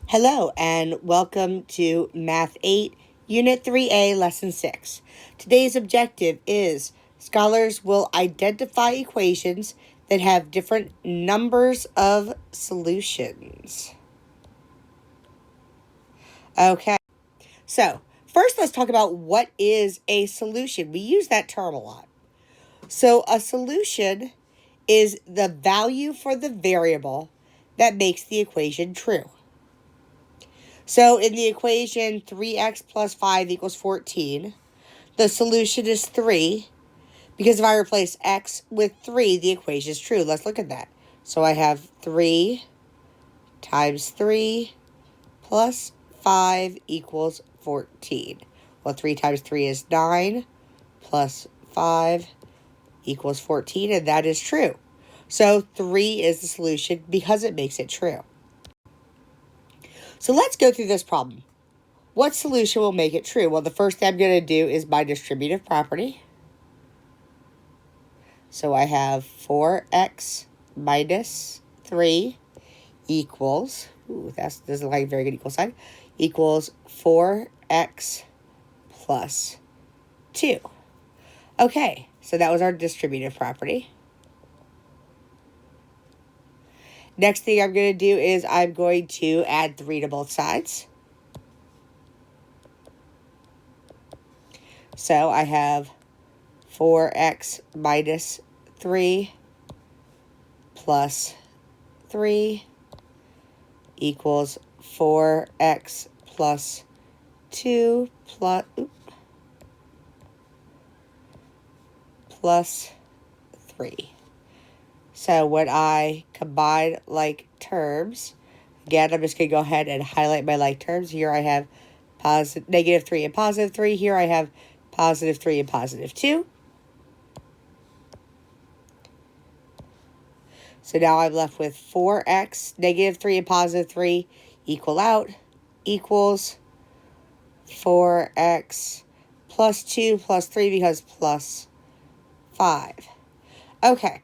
Hello and welcome to Math 8, Unit 3A, Lesson 6. Today's objective is scholars will identify equations that have different numbers of solutions. Okay, so first let's talk about what is a solution. We use that term a lot. So a solution is the value for the variable that makes the equation true. So in the equation 3x plus 5 equals 14, the solution is 3. Because if I replace x with 3, the equation is true. Let's look at that. So I have 3 times 3 plus 5 equals 14. Well, 3 times 3 is 9 plus 5 equals 14, and that is true. So 3 is the solution because it makes it true. So let's go through this problem. What solution will make it true? Well, the first thing I'm going to do is my distributive property. So I have 4x minus 3 equals, that doesn't like a very good equal sign, equals 4x plus 2. Okay, so that was our distributive property. Next thing I'm going to do is I'm going to add 3 to both sides. So I have 4x minus 3 plus 3 equals 4x plus 2 plus 3. So when I combine like terms, again, I'm just going to go ahead and highlight my like terms. Here I have negative 3 and positive 3. Here I have positive 3 and positive 2. So now I'm left with 4x, negative 3 and positive 3 equal out, equals 4x plus 2 plus 3 because plus 5. Okay,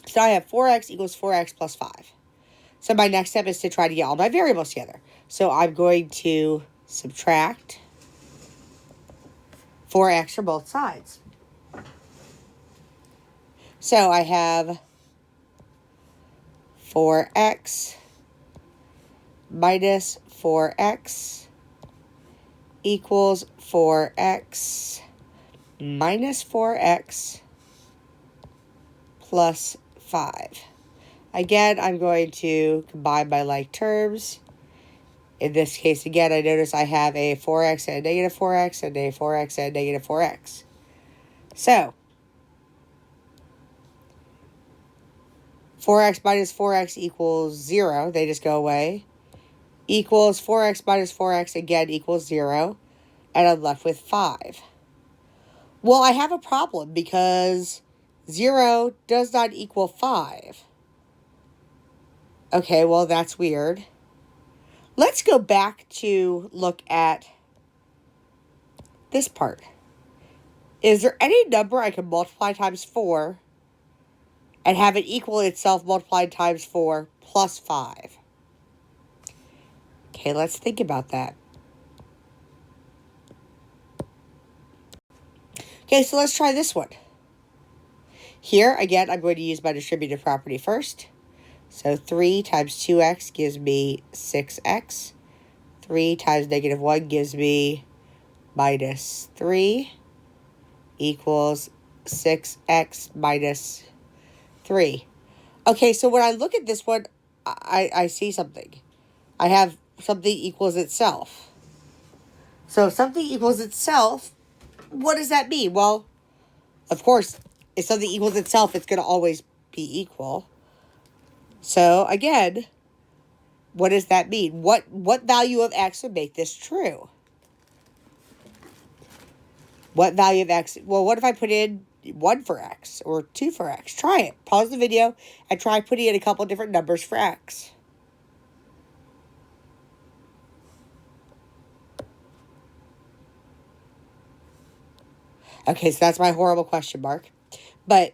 so now I have 4x equals 4x plus 5. So my next step is to try to get all my variables together. So I'm going to subtract 4x from both sides. So I have 4x minus 4x equals 4x minus 4x plus 5. Again, I'm going to combine my like terms. In this case, again, I notice I have a 4x and a negative 4x and a 4x and a negative 4x. So 4x minus 4x equals 0. They just go away. Equals 4x minus 4x again equals 0. And I'm left with 5. Well, I have a problem because 0 does not equal 5. Okay, well, that's weird. Let's go back to look at this part. Is there any number I can multiply times 4 and have it equal itself multiplied times 4 plus 5? Okay, let's think about that. Okay, so let's try this one. Here, again, I'm going to use my distributive property first. So 3 times 2x gives me 6x. 3 times negative 1 gives me minus 3 equals 6x minus 3. Okay, so when I look at this one, I see something. I have something equals itself. So if something equals itself, what does that mean? Well, of course, if something equals itself, it's going to always be equal. So again, what does that mean? What value of x would make this true? What value of x? Well, what if I put in 1 for x or 2 for x? Try it. Pause the video and try putting in a couple different numbers for x. Okay, so that's my horrible question mark. But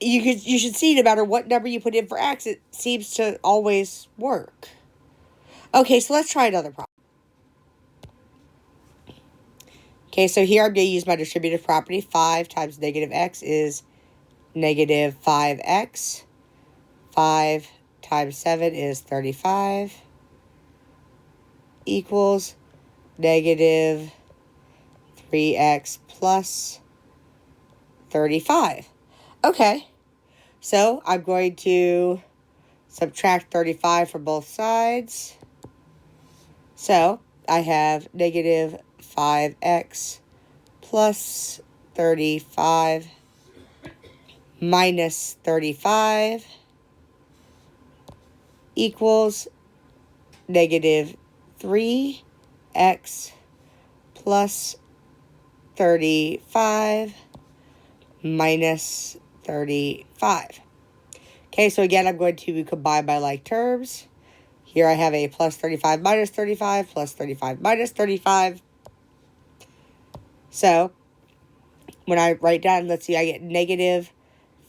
you should see no matter what number you put in for x, it seems to always work. Okay, so let's try another problem. Okay, so here I'm going to use my distributive property. 5 times negative x is negative 5x. 5 times 7 is 35 equals negative 3x plus 35. Okay, so I'm going to subtract 35 from both sides. So I have negative 5x plus 35 minus 35 equals negative 3x plus 35 minus 35. Okay, so again, I'm going to combine my like terms. Here I have a plus 35 minus 35 plus 35 minus 35. So when I write down, let's see, I get negative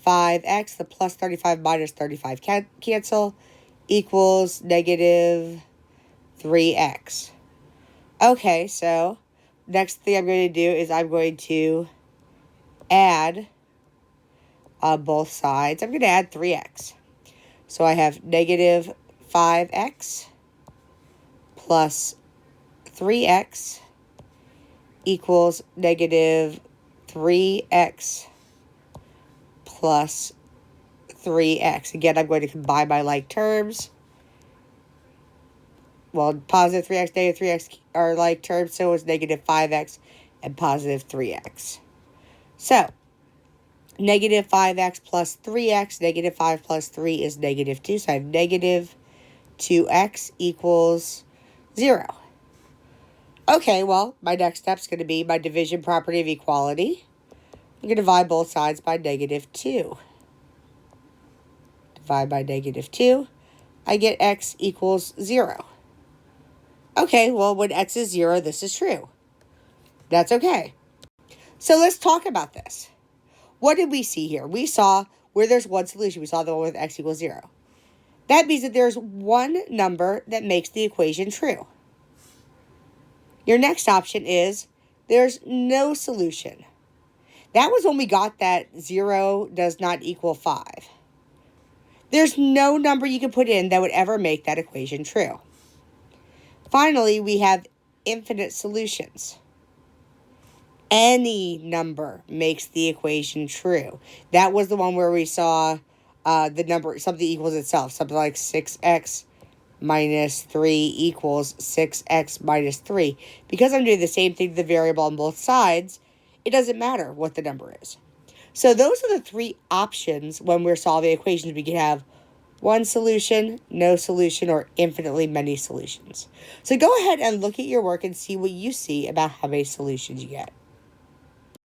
5x, the plus 35 minus 35 cancel, equals negative 3x. Okay, so next thing I'm going to do is I'm going to add on both sides. I'm going to add 3x. So I have negative 5x plus 3x equals negative 3x plus 3x. Again, I'm going to combine my like terms. Well, positive 3x, negative 3x are like terms, so it's negative 5x and positive 3x. So, negative 5x plus 3x, negative 5 plus 3 is negative 2. So I have negative 2x equals 0. Okay, well, my next step is going to be my division property of equality. I'm going to divide both sides by negative 2. Divide by negative 2. I get x equals 0. Okay, well, when x is 0, this is true. That's okay. So let's talk about this. What did we see here? We saw where there's one solution. We saw the one with x equals 0. That means that there's one number that makes the equation true. Your next option is there's no solution. That was when we got that 0 does not equal 5. There's no number you can put in that would ever make that equation true. Finally, we have infinite solutions. Any number makes the equation true. That was the one where we saw the number, something equals itself. Something like 6x minus 3 equals 6x minus 3. Because I'm doing the same thing to the variable on both sides, it doesn't matter what the number is. So those are the three options when we're solving equations. We can have one solution, no solution, or infinitely many solutions. So go ahead and look at your work and see what you see about how many solutions you get.